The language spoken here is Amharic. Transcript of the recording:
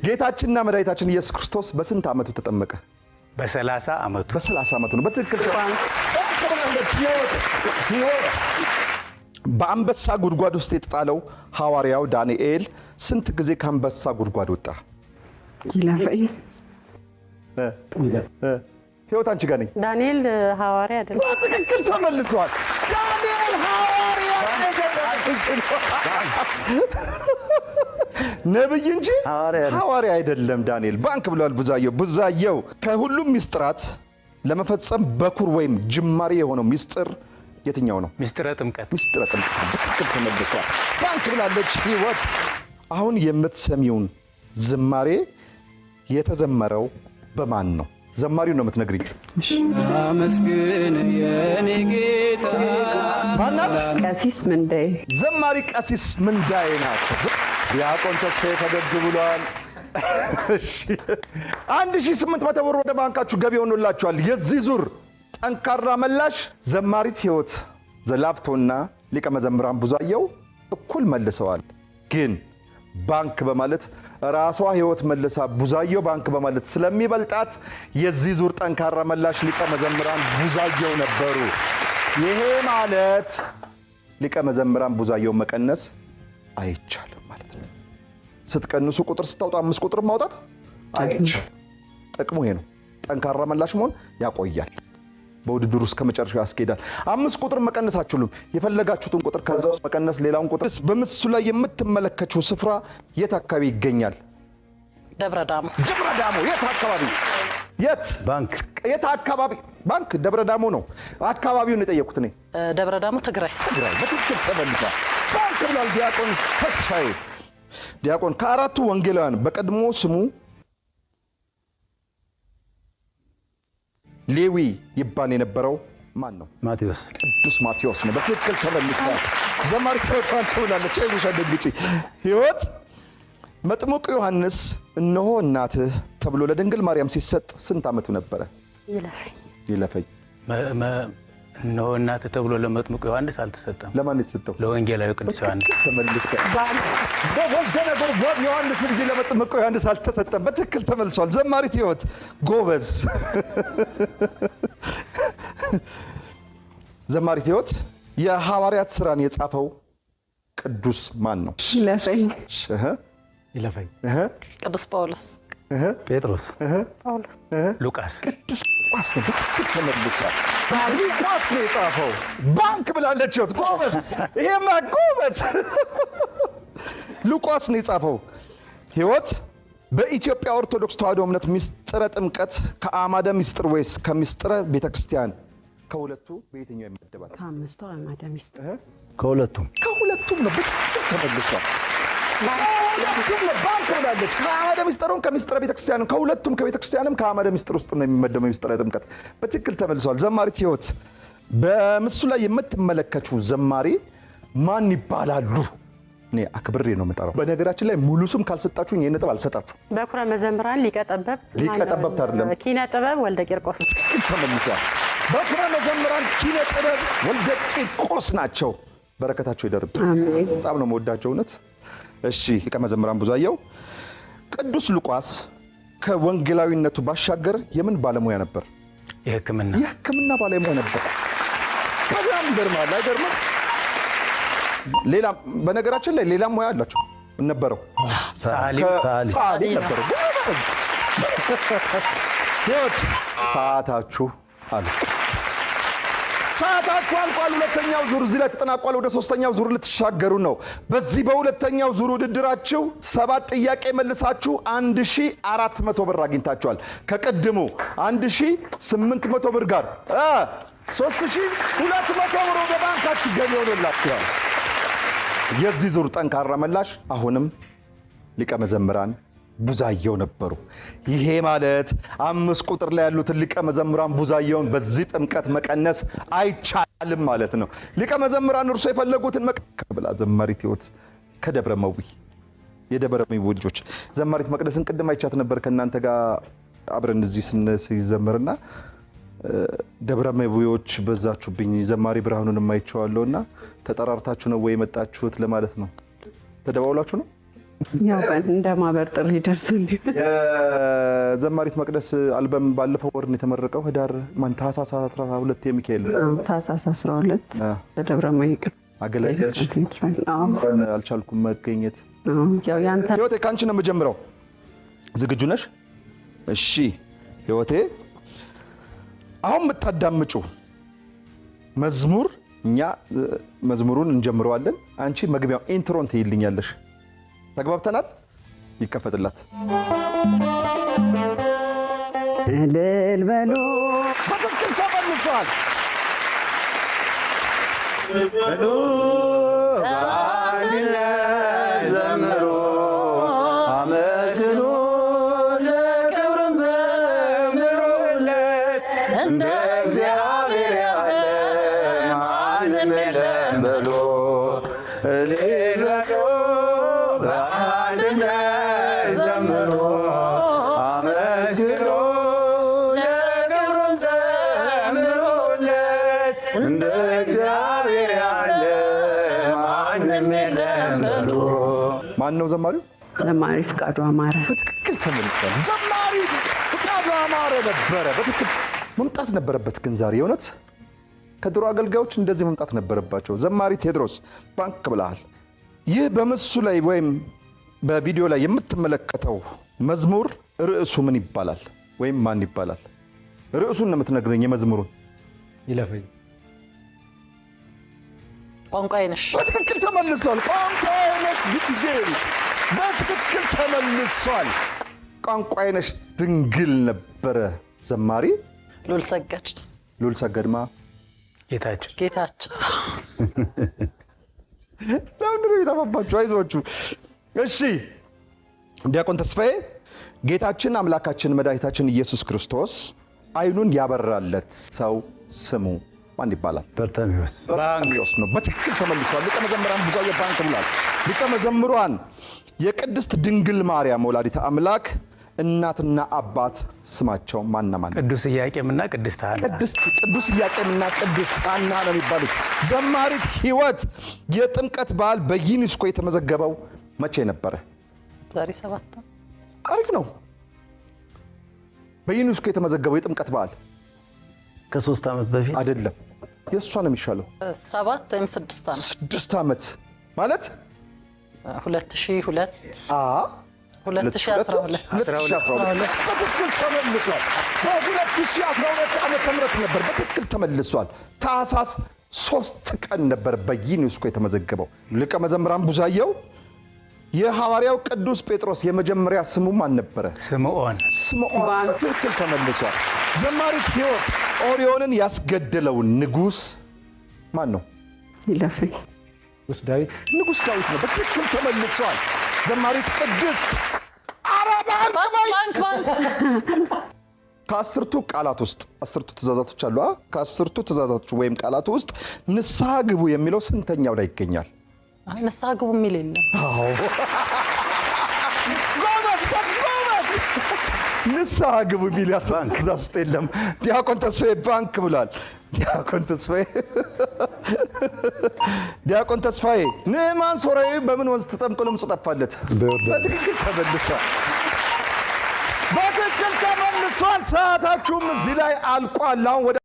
ጌታችንና መድኃኒታችን ኢየሱስ ክርስቶስ በስንት ዓመቱ ተጠመቀ? በ30 ዓመቱ። በ30 ዓመቱ ነው። በትክክል በአንበሳ ጉድጓድ ውስጥ የተጣለው ሐዋርያው ዳንኤል ስንት ጊዜ ከአንበሳ ጉድጓድ ወጣ? ይለፈይ ህይወት አንቺ ጋር ነኝ። ዳንኤል ሐዋርያ አይደለም። በትክክል ተመልሷል። ዳንኤል ሐዋርያ ነብይ እንጂ ሐዋርያ አይደለም። ዳንኤል ባንክ ብሏል። ቡዛየው ከሁሉም ሚስጥራት ለመፈጸም በኩር ወይም ጅማሬ የሆነው ሚስጥር የትኛው ነው? ሚስጥረ ጥምቀት። ሚስጥረ ጥምቀት በትክክል ተመልሷል። ባንክ ብላለች ህይወት። አሁን የምትሰሚውን ዝማሬ የተዘመረው በማን ነው? ዘማሪው ነው የምትነግሪኝ። አመስግን የኔ ጌታ። ማናት? ቀሲስ ምንዳዬ። ዘማሪ ቀሲስ ምንዳዬ ናቸው። ዲያቆን ተስፋዬ ፈገግ ብሏል። እሺ 1800 ብር ወደ ባንካችሁ ገቢ ሆኖላችኋል። የዚህ ዙር ጠንካራ መላሽ ዘማሪት ህይወት ዘላፍቶና ሊቀ መዘምራን ቡዛየው እኩል መልሰዋል። ግን ባንክ በማለት ራሷ ህይወት መልሳ ቡዛየው ባንክ በማለት ስለሚበልጣት የዚህ ዙር ጠንካራ መላሽ ሊቀ መዘምራን ቡዛየው ነበሩ። ይሄ ማለት ሊቀ መዘምራን ቡዛየው መቀነስ አይቻልም ማለት ነው። ስትቀንሱ ቁጥር ስታውጡ 5 ቁጥር ማውጣት አይቻልም። ጥቅሙ ይሄ ነው። ጠንካራ መላሽ መሆን ያቆያል። በውድድሩ እስከ መጨረሻው ያስኬዳል። 5 ቁጥር መቀነስ አትችሉም። የፈለጋችሁትን ቁጥር ከዛው መቀነስ ሌላውን ቁጥር። በምስሉ ላይ የምትመለከቱው ስፍራ የት አካባቢ ይገኛል? ደብረ ዳሞ። ደብረ ዳሞ የት አካባቢ? የት ባንክ የት አካባቢ? ባንክ ደብረ ዳሞ ነው። አካባቢውን የጠየቁት እኔ ደብረ ዳሞ ትግራይ። ትግራይ በትክክል ተመልሷል። ባንክ ብሏል ዲያቆን ተስፋዬ። ዲያቆን ከአራቱ ወንጌላውያን በቀድሞ ስሙ ሌዊ ይባል የነበረው ማን ነው? ማቴዎስ። ቅዱስ ማቴዎስ ነው። በትክክል ተመልሷል። ዘማሪ ተወጣን ትብላለች። አይውሻደግጪ ህይወት መጥምቁ ዮሐንስ እነሆ እናትህ ተብሎ ለድንግል ማርያም ሲሰጥ ስንት ዓመቱ ነበረ? ይለፈኝ። እነሆ እናትህ ተብሎ ለመጥምቁ ዮሐንስ አልተሰጠም። ለማን የተሰጠው? ለወንጌላዊ ቅዱስ ዮሐንስ። ተመልሷል። በወዘነ ጎርጎር ዮሐንስ እንጂ ለመጥምቁ ዮሐንስ አልተሰጠም። በትክክል ተመልሷል። ዘማሪት ህይወት ጎበዝ። ዘማሪት ህይወት የሐዋርያት ሥራን የጻፈው ቅዱስ ማን ነው? ይለፈኝ። ይለፈኝ። ቅዱስ ጳውሎስ። ጴጥሮስ። ጳውሎስ። ሉቃስ። ቅዱስ ሉቃስ ነው። በትክክል ተመልሷል። ሉቃስ ነው የጻፈው። ባንክ ብላለች ህይወት። ጎበዝ። ይሄማ ጎበዝ። ሉቃስ ነው የጻፈው። ህይወት በኢትዮጵያ ኦርቶዶክስ ተዋሕዶ እምነት ሚስጥረ ጥምቀት ከአማደ ሚስጥር ወይስ ከሚስጥረ ቤተክርስቲያን ከሁለቱ በየትኛው ይመደባል? ከአምስቱ አማደ ሚስጥር። ከሁለቱም ነው። በትክክል ተመልሷል። ባንክ ብላለች። ከአማደ ሚስጥሩን ከሚስጥረ ቤተክርስቲያን ከሁለቱም ከቤተክርስቲያንም ከአማደ ሚስጥር ውስጥ ነው የሚመደበው ሚስጥረ ጥምቀት። በትክክል ተመልሷል። ዘማሪት ህይወት በምስሉ ላይ የምትመለከቱ ዘማሪ ማን ይባላሉ? እኔ አክብሬ ነው የምጠራው። በነገራችን ላይ ሙሉ ስም ካልሰጣችሁኝ ይሄን ነጥብ አልሰጣችሁ። በኩረ መዘምራን ሊቀ ጠበብት አይደለም፣ ኪነ ጥበብ ወልደ ቂርቆስ። ተመልሷል። በኩረ መዘምራን ኪነ ጥበብ ወልደ ቂርቆስ ናቸው። በረከታቸው ይደርብን። በጣም ነው የምወዳቸው እውነት። እሺ ሊቀ መዘምራን ቡዛየው ቅዱስ ሉቃስ ከወንጌላዊነቱ ባሻገር የምን ባለሙያ ነበር? የሕክምና ባለሙያ ነበር። በጣም ይገርማል። አይገርምም? ሌላ በነገራችን ላይ ሌላ ሙያ አላቸው ነበረው። ሰዓሊ ነበረው። ህይወት ሰዓታችሁ አለ። ሰዓታችሁ አልቋል። ሁለተኛው ዙር እዚህ ላይ ተጠናቋል። ወደ ሶስተኛው ዙር ልትሻገሩ ነው። በዚህ በሁለተኛው ዙር ውድድራችሁ 7 ጥያቄ መልሳችሁ 1400 ብር አግኝታችኋል። ከቀድሞ 1800 ብር ጋር 3200 ብር ወደ ባንካችሁ ገቢ ሆኖላችኋል። የዚህ ዙር ጠንካራ መላሽ አሁንም ሊቀ መዘምራን ቡዛየው ነበሩ። ይሄ ማለት 5 ቁጥር ላይ ያሉትን ሊቀ መዘምራን ቡዛየውን በዚህ ጥምቀት መቀነስ አይቻልም ማለት ነው። ሊቀ መዘምራን እርሱ የፈለጉትን መቀበል። ዘማሪት ህይወት ከደብረመዊ የደብረመዊ ልጆች ዘማሪት መቅደስን ቅድም አይቻት ነበር ከናንተ ጋር አብረን እዚህ ስንዘምርና ደብረመዊዎች በዛችሁብኝ። ዘማሪ ብርሃኑንም አይቼዋለሁና ተጠራርታችሁ ነው ወይ የመጣችሁት ለማለት ነው። ተደባውላችሁ ነው ያው እንደ ማህበር ጥሪ ደርሶኝ የዘማሪት መቅደስ አልበም ባለፈው ወር ነው የተመረቀው። ህዳር ታህሳስ 12 የሚካኤል ታህሳስ 12 በደብረ ማይቅ አገለገልሽ። አልቻልኩም መገኘት። ያው ያንተ ህይወቴ ካንቺ ነው የምጀምረው። ዝግጁ ነሽ? እሺ ህይወቴ፣ አሁን የምታዳምጩ መዝሙር እኛ መዝሙሩን እንጀምረዋለን። አንቺ መግቢያው ኢንትሮን ትይልኛለሽ። ተግባብተናል? ይከፈትላት። እልል በሉ በትክክል ተመልሷል። በሉ በአንድነት ዘምሩ፣ አመስግኑ፣ ለክብሩን ዘምሩለት። እንደ እግዚአብሔር ያለ ማንም የለም በሉ። እልል በሉ በአንድነት ዘምሩ፣ አመስግኑ፣ ለክብሩን ዘምሩለት። እንደ እግዚአብሔር ያለ ማንም የለም በሉ። ማን ነው ዘማሪው? ዘማሪ ፍቃዱ አማረ። በትክክል ተመልሷል። ዘማሪ ፍቃዱ አማረ ነበረ። በትክክል መምጣት ነበረበት። ግን ዛሬ የእውነት ከድሮ አገልጋዮች እንደዚህ መምጣት ነበረባቸው። ዘማሪ ቴዎድሮስ ባንክ ብለሃል። ይህ በምስሉ ላይ ወይም በቪዲዮ ላይ የምትመለከተው መዝሙር ርዕሱ ምን ይባላል? ወይም ማን ይባላል? ርዕሱን ነው የምትነግረኝ የመዝሙሩን። ይለፈኝ ቋንቋዬ ነሽ። በትክክል ተመልሷል። ቋንቋዬ ነሽ ድንግል። በትክክል ተመልሷል። ቋንቋዬ ነሽ ድንግል ነበረ። ዘማሪ ሉል ሰገድ ሉል ሰገድማ ጌታቸው ጌታቸው። ለምንድን ነው የጠፋባችሁ? አይዟችሁ። እሺ ዲያቆን ተስፋዬ፣ ጌታችን አምላካችን መድኃኒታችን ኢየሱስ ክርስቶስ አይኑን ያበራለት ሰው ስሙ ማን ይባላል? በርተሚዎስ በርተሚዎስ ነው። በትክክል ተመልሷል። ሊቀ መዘምራን ብዙአየሁ ባንክ ብሏል። ሊቀ መዘምራን የቅድስት ድንግል ማርያም ወላዲተ አምላክ እናትና አባት ስማቸው ማንና ማን? ቅዱስ ኢያቄምና ቅድስት ሐና። ቅዱስ ኢያቄምና ቅድስት ሐና ነው የሚባሉት። ዘማሪት ህይወት የጥምቀት በዓል በዩኔስኮ የተመዘገበው መቼ ነበረ? ዛሬ 7 አሪፍ ነው። በዩኔስኮ የተመዘገበው የጥምቀት በዓል ከ3 ዓመት በፊት አይደለም። የእሷ ነው የሚሻለው። 7 ወይም 6 ዓመት 6 ዓመት ማለት 2002 2012 በትክክል ተመልሷል። በ2012 ዓመተ ምህረት ነበር። በትክክል ተመልሷል። ታህሳስ 3 ቀን ነበር በዩኔስኮ የተመዘገበው። ሊቀ መዘምራን ብዙአየሁ የሐዋርያው ቅዱስ ጴጥሮስ የመጀመሪያ ስሙ ማን ነበረ? ስምዖን። ስምዖን በትክክል ተመልሷል። ዘማሪት ህይወት ኦሪዮንን ያስገደለው ንጉሥ ማን ነው? ይለፈኝ ንጉሥ ዳዊት ነው። በትክክል ተመልሷል። ዘማሪት ቅድስት ባንክ ከአስርቱ ቃላት ውስጥ 10ቱ ትእዛዛቶች አሉ። ከ10ቱ ትእዛዛቶች ወይም ቃላቱ ውስጥ ንስሐ ግቡ የሚለው ስንተኛው ላይ ይገኛል? ንስሐ ግቡ የሚል የለም። ንስሐ ግቡ የሚል ትእዛዝ ውስጥ የለም። ዲያቆን ተስፋዬ ባንክ ብሏል። ዲያቆን ተስፋዬ ንዕማን ሶርያዊ በምን ወንዝ ተጠምቆ ለምጹ ጠፋለት? በትክክል ተመልሷል። ሰዓታችሁም እዚህ ላይ አልቋል። አሁን ወደ